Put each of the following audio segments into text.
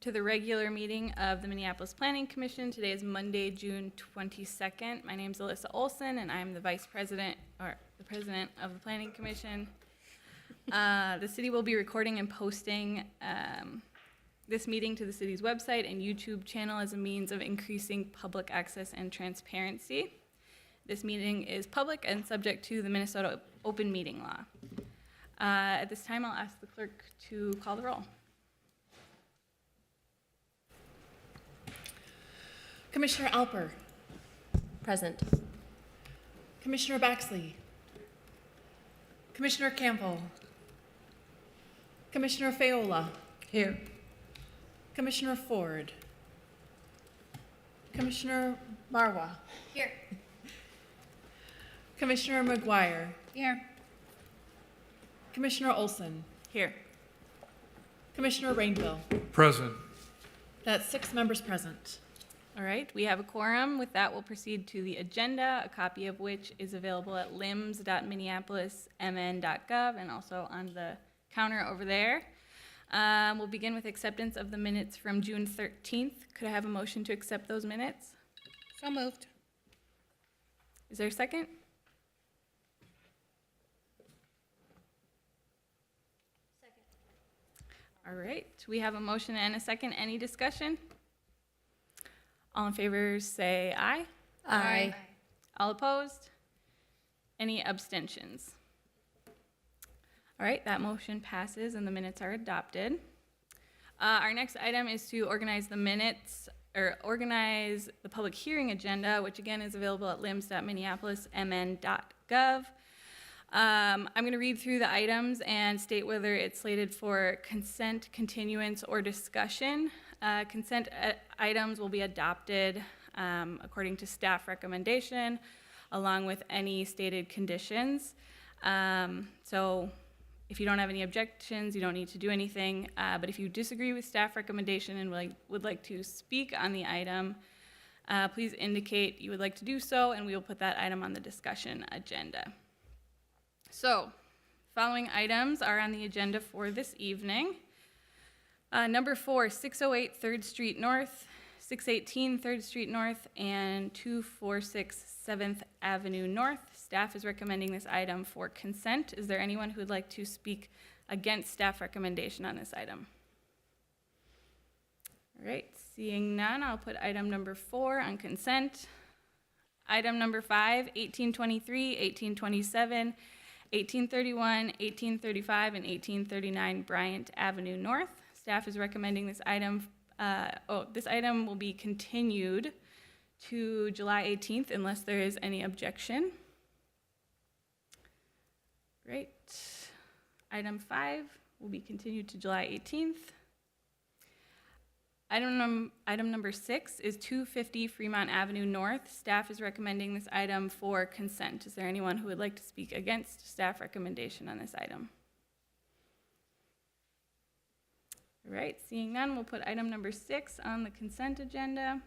to the regular meeting of the Minneapolis Planning Commission. Today is Monday, June 22nd. My name is Alyssa Olson, and I'm the Vice President, or the President of the Planning Commission. The city will be recording and posting this meeting to the city's website and YouTube channel as a means of increasing public access and transparency. This meeting is public and subject to the Minnesota Open Meeting Law. At this time, I'll ask the clerk to call the roll. Commissioner Alper. Present. Commissioner Baxley. Commissioner Campbell. Commissioner Faola. Here. Commissioner Ford. Commissioner Marwa. Here. Commissioner McGuire. Here. Commissioner Olson. Here. Commissioner Rainville. Present. That's 6 members present. All right, we have a quorum. With that, we'll proceed to the agenda, a copy of which is available at lims.minneapolismn.gov and also on the counter over there. We'll begin with acceptance of the minutes from June 13th. Could I have a motion to accept those minutes? So moved. Is there a second? Second. All right, we have a motion and a second. Any discussion? All in favor say aye. Aye. All opposed? Any abstentions? All right, that motion passes and the minutes are adopted. Our next item is to organize the minutes, or organize the public hearing agenda, which again is available at lims.minneapolismn.gov. I'm going to read through the items and state whether it's slated for consent, continuance, or discussion. Consent items will be adopted according to staff recommendation, along with any stated conditions. So if you don't have any objections, you don't need to do anything. But if you disagree with staff recommendation and would like to speak on the item, please indicate you would like to do so, and we will put that item on the discussion agenda. So, following items are on the agenda for this evening. Number 4, 608 3rd Street North, 618 3rd Street North, and 246 7th Avenue North. Staff is recommending this item for consent. Is there anyone who would like to speak against staff recommendation on this item? All right, seeing none, I'll put item number 4 on consent. Item number 5, 1823, 1827, 1831, 1835, and 1839 Bryant Avenue North. Staff is recommending this item. This item will be continued to July 18th unless there is any objection. Great. Item 5 will be continued to July 18th. Item number 6 is 250 Fremont Avenue North. Staff is recommending this item for consent. Is there anyone who would like to speak against staff recommendation on this item? All right, seeing none, we'll put item number 6 on the consent agenda.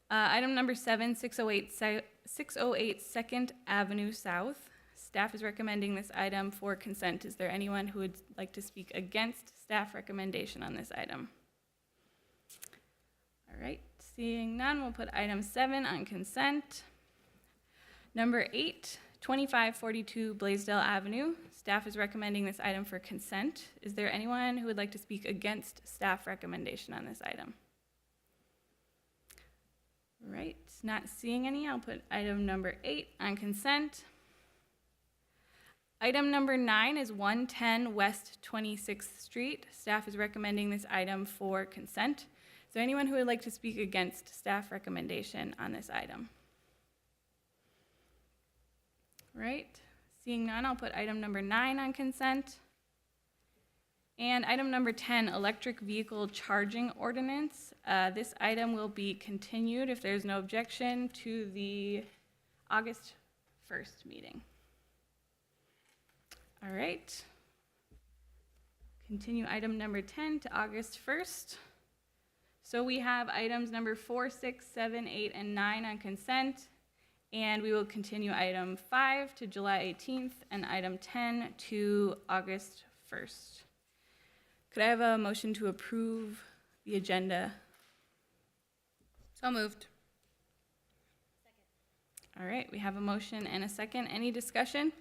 Item number 7, 608 2nd Avenue South. Staff is recommending this item for consent. Is there anyone who would like to speak against staff recommendation on this item? All right, seeing none, we'll put item 7 on consent. Number 8, 2542 Blaisdell Avenue. Staff is recommending this item for consent. Is there anyone who would like to speak against staff recommendation on this item? All right, not seeing any, I'll put item number 8 on consent. Item number 9 is 110 West 26th Street. Staff is recommending this item for consent. Is there anyone who would like to speak against staff recommendation on this item? All right, seeing none, I'll put item number 9 on consent. And item number 10, electric vehicle charging ordinance. This item will be continued, if there's no objection, to the August 1st meeting. All right. Continue item number 10 to August 1st. So we have items number 4, 6, 7, 8, and 9 on consent. And we will continue item 5 to July 18th and item 10 to August 1st. Could I have a motion to approve the agenda? So moved. All right, we have a motion and a second. Any discussion?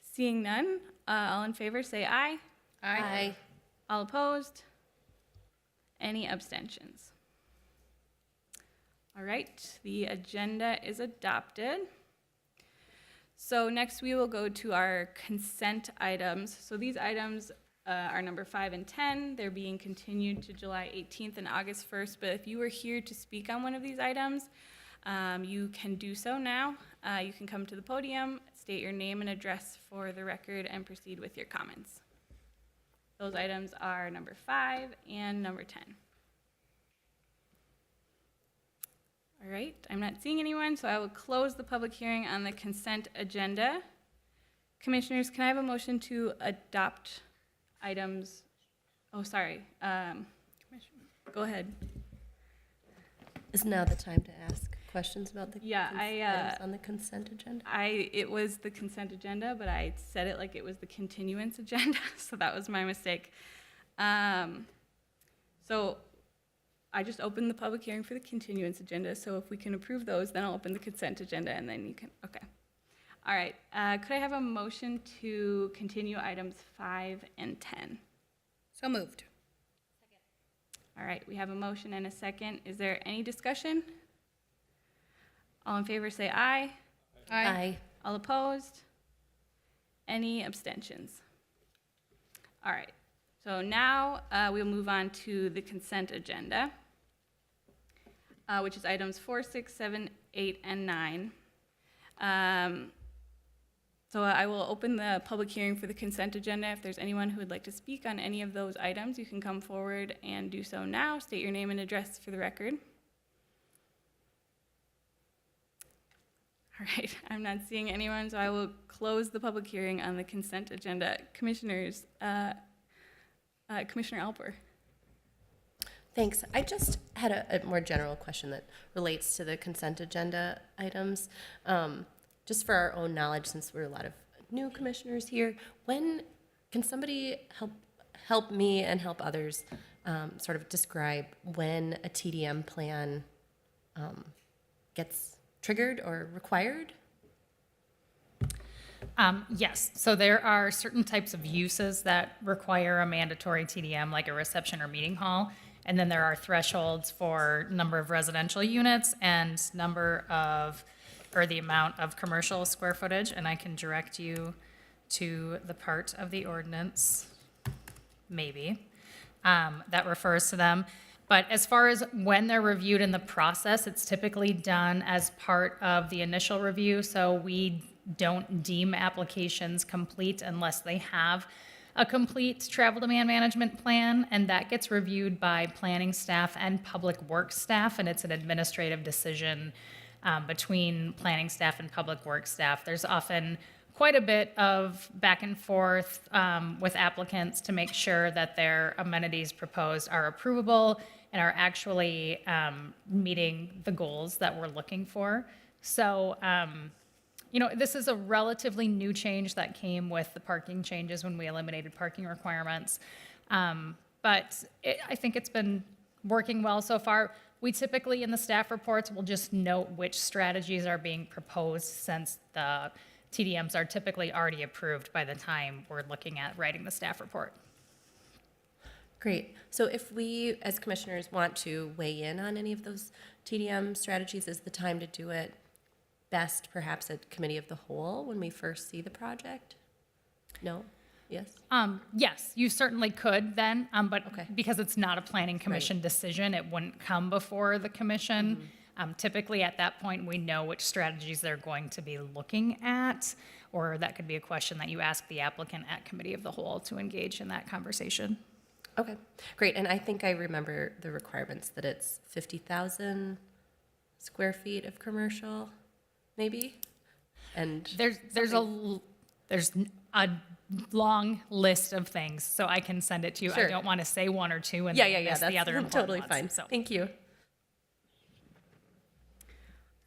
Seeing none, all in favor say aye. Aye. All opposed? Any abstentions? All right, the agenda is adopted. So next we will go to our consent items. So these items are number 5 and 10. They're being continued to July 18th and August 1st. But if you were here to speak on one of these items, you can do so now. You can come to the podium, state your name and address for the record, and proceed with your comments. Those items are number 5 and number 10. All right, I'm not seeing anyone, so I will close the public hearing on the consent agenda. Commissioners, can I have a motion to adopt items? Oh, sorry. Go ahead. Is now the time to ask questions about the Yeah, items on the consent agenda? It was the consent agenda, but I said it like it was the continuance agenda, so that was my mistake. So I just opened the public hearing for the continuance agenda, so if we can approve those, then I'll open the consent agenda, and then you can, okay. All right, could I have a motion to continue items 5 and 10? So moved. All right, we have a motion and a second. Is there any discussion? All in favor say aye. Aye. All opposed? Any abstentions? All right, so now we'll move on to the consent agenda, which is items 4, 6, 7, 8, and 9. So I will open the public hearing for the consent agenda. If there's anyone who would like to speak on any of those items, you can come forward and do so now. State your name and address for the record. All right, I'm not seeing anyone, so I will close the public hearing on the consent agenda. Commissioners, Commissioner Alper. Thanks. I just had a more general question that relates to the consent agenda items. Just for our own knowledge, since we're a lot of new commissioners here, when can somebody help me and help others sort of describe when a TDM plan gets triggered or required? Yes, so there are certain types of uses that require a mandatory TDM, like a reception or meeting hall. And then there are thresholds for number of residential units and the amount of commercial square footage. And I can direct you to the part of the ordinance, maybe, that refers to them. But as far as when they're reviewed in the process, it's typically done as part of the initial review. So we don't deem applications complete unless they have a complete travel demand management plan, and that gets reviewed by planning staff and public works staff, and it's an administrative decision between planning staff and public works staff. There's often quite a bit of back and forth with applicants to make sure that their amenities proposed are approvable and are actually meeting the goals that we're looking for. So, this is a relatively new change that came with the parking changes when we eliminated parking requirements. But I think it's been working well so far. We typically, in the staff reports, will just note which strategies are being proposed, since the TDMs are typically already approved by the time we're looking at writing the staff report. Great. So if we, as commissioners, want to weigh in on any of those TDM strategies, is the time to do it best perhaps at committee of the whole when we first see the project? No? Yes? Yes, you certainly could then, but Okay. because it's not a planning commission decision, it wouldn't come before the commission. Typically at that point, we know which strategies they're going to be looking at, or that could be a question that you ask the applicant at committee of the whole to engage in that conversation. Okay, great. And I think I remember the requirements that it's 50,000 square feet of commercial, maybe? And There's a long list of things, so I can send it to you. Sure. I don't want to say one or two and yeah, then miss the other important totally ones. fine. So. Thank you.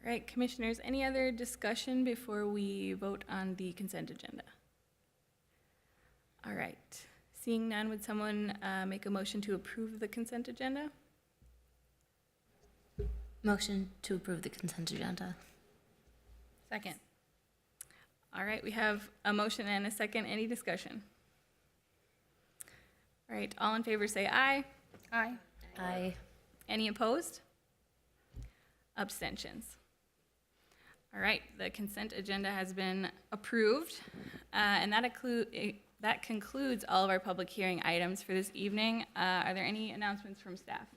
All right, commissioners, any other discussion before we vote on the consent agenda? All right. Seeing none, would someone make a motion to approve the consent agenda? Motion to approve the consent agenda. Second. All right, we have a motion and a second. Any discussion? All right, all in favor say aye. Aye. Aye. Any opposed? Abstentions. All right, the consent agenda has been approved, and that concludes all of our public hearing items for this evening. Are there any announcements from staff?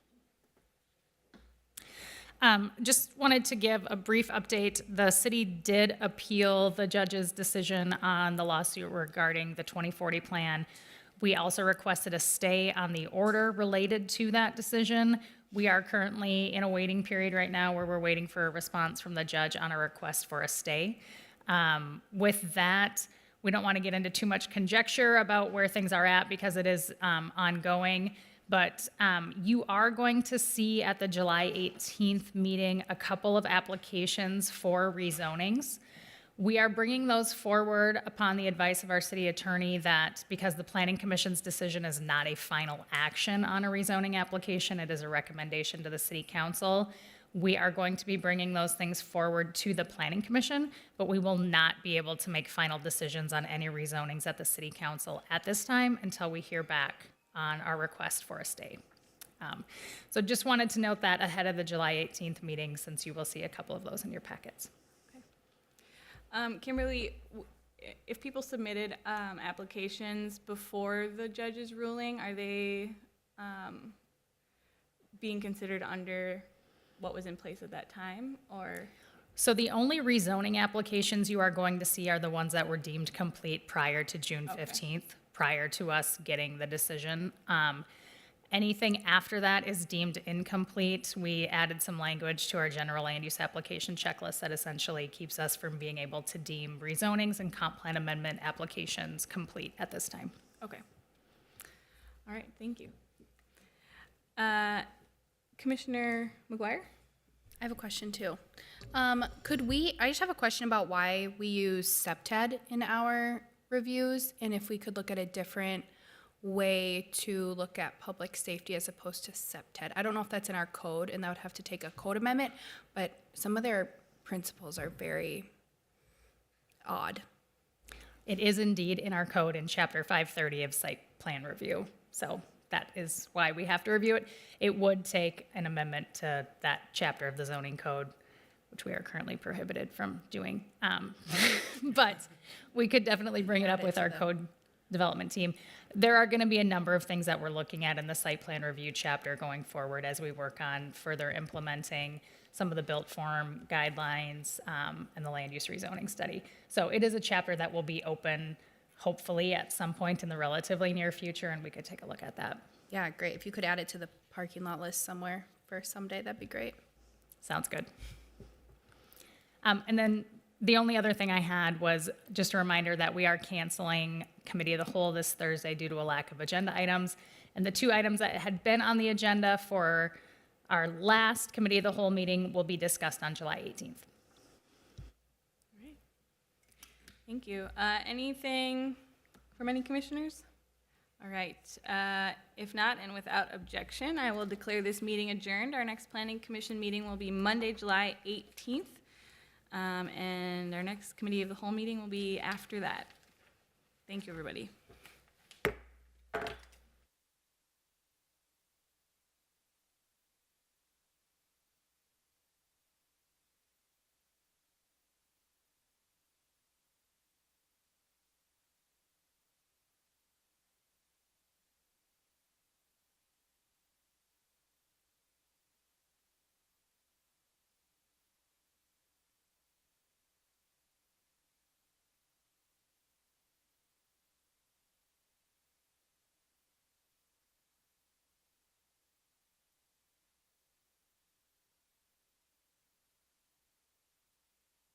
Just wanted to give a brief update. The city did appeal the judge's decision on the lawsuit regarding the 2040 plan. We also requested a stay on the order related to that decision. We are currently in a waiting period right now where we're waiting for a response from the judge on a request for a stay. With that, we don't want to get into too much conjecture about where things are at because it is ongoing. But you are going to see at the July 18th meeting a couple of applications for rezonings. We are bringing those forward upon the advice of our city attorney that because the Planning Commission's decision is not a final action on a rezoning application, it is a recommendation to the City Council. We are going to be bringing those things forward to the Planning Commission, but we will not be able to make final decisions on any rezonings at the City Council at this time until we hear back on our request for a stay. So just wanted to note that ahead of the July 18th meeting, since you will see a couple of those in your packets. Kimberly, if people submitted applications before the judge's ruling, are they being considered under what was in place at that time, or? So the only rezoning applications you are going to see are the ones that were deemed complete prior to June 15th, prior to us getting the decision. Anything after that is deemed incomplete. We added some language to our general land use application checklist that essentially keeps us from being able to deem rezonings and comp plan amendment applications complete at this time. Okay. All right, thank you. Commissioner McGuire? I have a question too. I just have a question about why we use SEPTED in our reviews and if we could look at a different way to look at public safety as opposed to SEPTED. I don't know if that's in our code and that would have to take a code amendment, but some of their principles are very odd. It is indeed in our code in Chapter 530 of site plan review. So that is why we have to review it. It would take an amendment to that chapter of the zoning code, which we are currently prohibited from doing. But we could definitely bring it up with our code development team. There are going to be a number of things that we're looking at in the site plan review chapter going forward as we work on further implementing some of the built form guidelines and the land use rezoning study. So it is a chapter that will be open hopefully at some point in the relatively near future, and we could take a look at that. Yeah, great. If you could add it to the parking lot list somewhere for someday, that'd be great. Sounds good. And then the only other thing I had was just a reminder that we are canceling Committee of the Whole this Thursday due to a lack of agenda items. And the two items that had been on the agenda for our last Committee of the Whole meeting will be discussed on July 18th. All right. Thank you. Anything from any commissioners? All right. If not, and without objection, I will declare this meeting adjourned. Our next Planning Commission meeting will be Monday, July 18th. And our next Committee of the Whole meeting will be after that. Thank you, everybody.